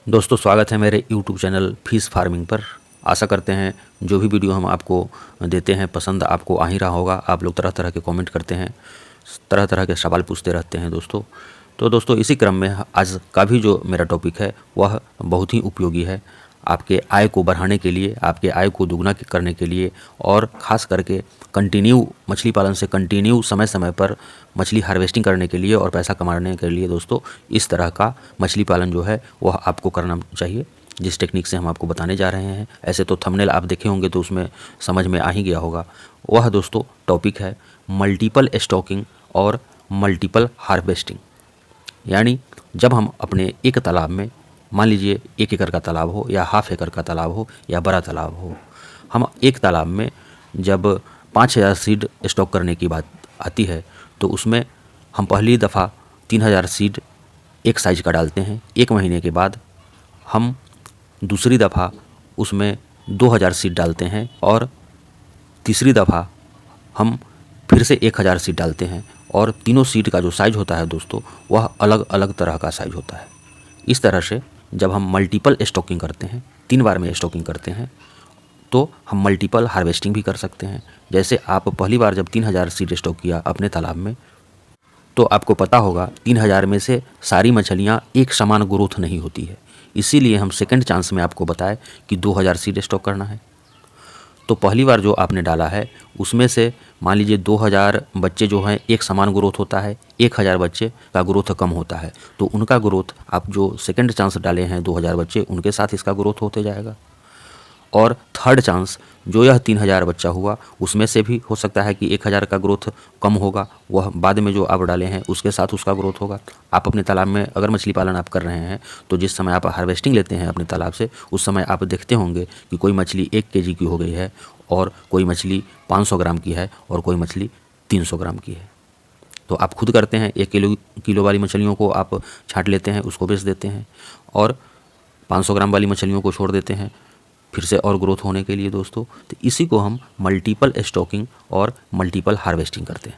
दोस्तों स्वागत है मेरे YouTube चैनल फिश फार्मिंग पर। आशा करते हैं जो भी वीडियो हम आपको देते हैं पसंद आपको आ ही रहा होगा। आप लोग तरह तरह के कमेंट करते हैं, तरह तरह के सवाल पूछते रहते हैं दोस्तों। तो दोस्तों इसी क्रम में आज का भी जो मेरा टॉपिक है वह बहुत ही उपयोगी है आपके आय को बढ़ाने के लिए, आपके आय को दुगना करने के लिए और ख़ास करके कंटिन्यू मछली पालन से कंटिन्यू समय समय पर मछली हार्वेस्टिंग करने के लिए और पैसा कमाने के लिए दोस्तों इस तरह का मछली पालन जो है वह आपको करना चाहिए, जिस टेक्निक से हम आपको बताने जा रहे हैं। ऐसे तो थंबनेल आप देखे होंगे तो उसमें समझ में आ ही गया होगा। वह दोस्तों टॉपिक है मल्टीपल स्टॉकिंग और मल्टीपल हार्वेस्टिंग। यानी जब हम अपने एक तालाब में, मान लीजिए 1 एकड़ का तालाब हो या हाफ एकड़ का तालाब हो या बड़ा तालाब हो, हम एक तालाब में जब 5000 सीड स्टॉक करने की बात आती है तो उसमें हम पहली दफ़ा 3000 सीड एक साइज का डालते हैं। 1 महीने के बाद हम दूसरी दफ़ा उसमें 2000 सीड डालते हैं और तीसरी दफ़ा हम फिर से 1000 सीड डालते हैं। और तीनों सीड का जो साइज़ होता है दोस्तों वह अलग अलग तरह का साइज़ होता है। इस तरह से जब हम मल्टीपल स्टॉकिंग करते हैं, 3 बार में स्टॉकिंग करते हैं, तो हम मल्टीपल हार्वेस्टिंग भी कर सकते हैं। जैसे आप पहली बार जब 3000 सीड स्टॉक किया अपने तालाब में, तो आपको पता होगा 3000 में से सारी मछलियाँ एक समान ग्रोथ नहीं होती है। इसीलिए हम सेकंड चांस में आपको बताएं कि 2000 सीड स्टॉक करना है। तो पहली बार जो आपने डाला है उसमें से मान लीजिए 2000 बच्चे जो हैं एक समान ग्रोथ होता है, 1000 बच्चे का ग्रोथ कम होता है। तो उनका ग्रोथ आप जो सेकंड चांस डाले हैं 2000 बच्चे, उनके साथ इसका ग्रोथ होते जाएगा। और थर्ड चांस जो यह 3000 बच्चा हुआ उसमें से भी हो सकता है कि 1000 का ग्रोथ कम होगा, वह बाद में जो आप डाले हैं उसके साथ उसका ग्रोथ होगा। आप अपने तालाब में अगर मछली पालन आप कर रहे हैं तो जिस समय आप हार्वेस्टिंग लेते हैं अपने तालाब से, उस समय आप देखते होंगे कि कोई मछली 1 केजी की हो गई है और कोई मछली 500 ग्राम की है और कोई मछली 300 ग्राम की है। तो आप खुद करते हैं, 1 किलो वाली मछलियों को आप छांट लेते हैं, उसको बेच देते हैं और 500 ग्राम वाली मछलियों को छोड़ देते हैं फिर से और ग्रोथ होने के लिए दोस्तों। तो इसी को हम मल्टीपल स्टॉकिंग और मल्टीपल हार्वेस्टिंग करते हैं।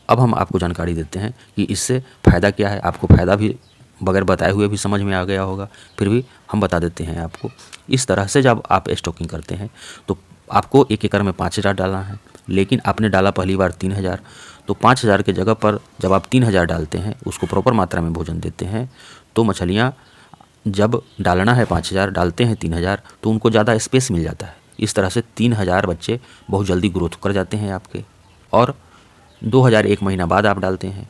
अब हम आपको जानकारी देते हैं कि इससे फ़ायदा क्या है। आपको फ़ायदा भी बगैर बताए हुए भी समझ में आ गया होगा, फिर भी हम बता देते हैं आपको। इस तरह से जब आप स्टॉकिंग करते हैं तो आपको 1 एकड़ में 5000 डालना है, लेकिन आपने डाला पहली बार 3000, तो 5000 के जगह पर जब आप 3000 डालते हैं, उसको प्रॉपर मात्रा में भोजन देते हैं, तो मछलियाँ जब डालना है 5000 डालते हैं 3000, तो उनको ज़्यादा स्पेस मिल जाता है। इस तरह से 3000 बच्चे बहुत जल्दी ग्रोथ कर जाते हैं आपके। और 2000 1 महीना बाद आप डालते हैं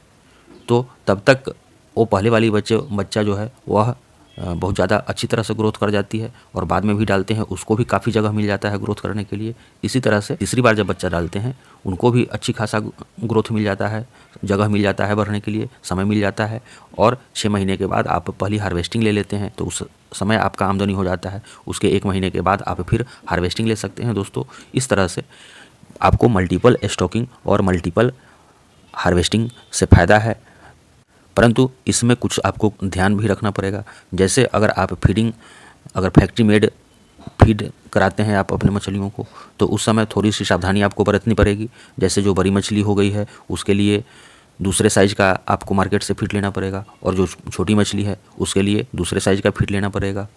तो तब तक वो पहले वाली बच्चा जो है वह बहुत ज़्यादा अच्छी तरह से ग्रोथ कर जाती है और बाद में भी डालते हैं उसको भी काफ़ी जगह मिल जाता है ग्रोथ करने के लिए। इसी तरह से तीसरी बार जब बच्चा डालते हैं उनको भी अच्छी खासा ग्रोथ मिल जाता है, जगह मिल जाता है बढ़ने के लिए, समय मिल जाता है। और 6 महीने के बाद आप पहली हार्वेस्टिंग ले लेते हैं तो उस समय आपका आमदनी हो जाता है। उसके 1 महीने के बाद आप फिर हार्वेस्टिंग ले सकते हैं दोस्तों। इस तरह से आपको मल्टीपल स्टॉकिंग और मल्टीपल हार्वेस्टिंग से फ़ायदा है, परंतु इसमें कुछ आपको ध्यान भी रखना पड़ेगा। जैसे अगर फैक्ट्री मेड फीड कराते हैं आप अपने मछलियों को, तो उस समय थोड़ी सी सावधानी आपको बरतनी पड़ेगी। जैसे जो बड़ी मछली हो गई है उसके लिए दूसरे साइज़ का आपको मार्केट से फीड लेना पड़ेगा, और जो छोटी मछली है उसके लिए दूसरे साइज़ का फीड लेना पड़ेगा।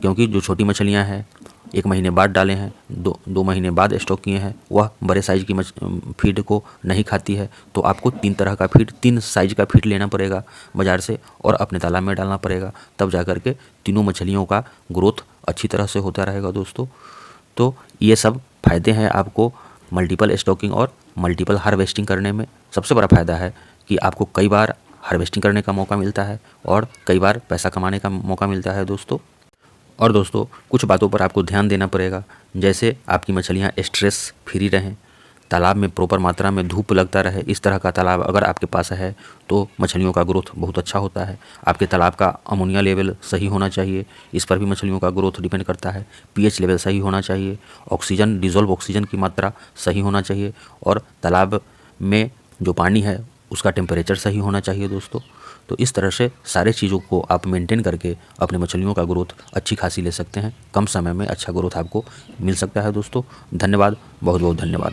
क्योंकि जो छोटी मछलियाँ हैं 1 महीने बाद डाले हैं, 2 महीने बाद स्टॉक किए हैं, वह बड़े साइज़ की फीड को नहीं खाती है। तो आपको 3 तरह का फीड, 3 साइज़ का फीड लेना पड़ेगा बाज़ार से और अपने तालाब में डालना पड़ेगा। तब जा कर के तीनों मछलियों का ग्रोथ अच्छी तरह से होता रहेगा दोस्तों। तो ये सब फ़ायदे हैं आपको मल्टीपल स्टॉकिंग और मल्टीपल हार्वेस्टिंग करने में। सबसे बड़ा फ़ायदा है कि आपको कई बार हार्वेस्टिंग करने का मौका मिलता है और कई बार पैसा कमाने का मौका मिलता है दोस्तों। और दोस्तों कुछ बातों पर आपको ध्यान देना पड़ेगा। जैसे आपकी मछलियाँ स्ट्रेस फ्री रहें, तालाब में प्रॉपर मात्रा में धूप लगता रहे। इस तरह का तालाब अगर आपके पास है तो मछलियों का ग्रोथ बहुत अच्छा होता है। आपके तालाब का अमोनिया लेवल सही होना चाहिए, इस पर भी मछलियों का ग्रोथ डिपेंड करता है। पीएच लेवल सही होना चाहिए, ऑक्सीजन डिज़ोल्व ऑक्सीजन की मात्रा सही होना चाहिए, और तालाब में जो पानी है उसका टेम्परेचर सही होना चाहिए दोस्तों। तो इस तरह से सारे चीज़ों को आप मेंटेन करके अपने मछलियों का ग्रोथ अच्छी खासी ले सकते हैं। कम समय में अच्छा ग्रोथ आपको मिल सकता है दोस्तों। धन्यवाद, बहुत बहुत धन्यवाद।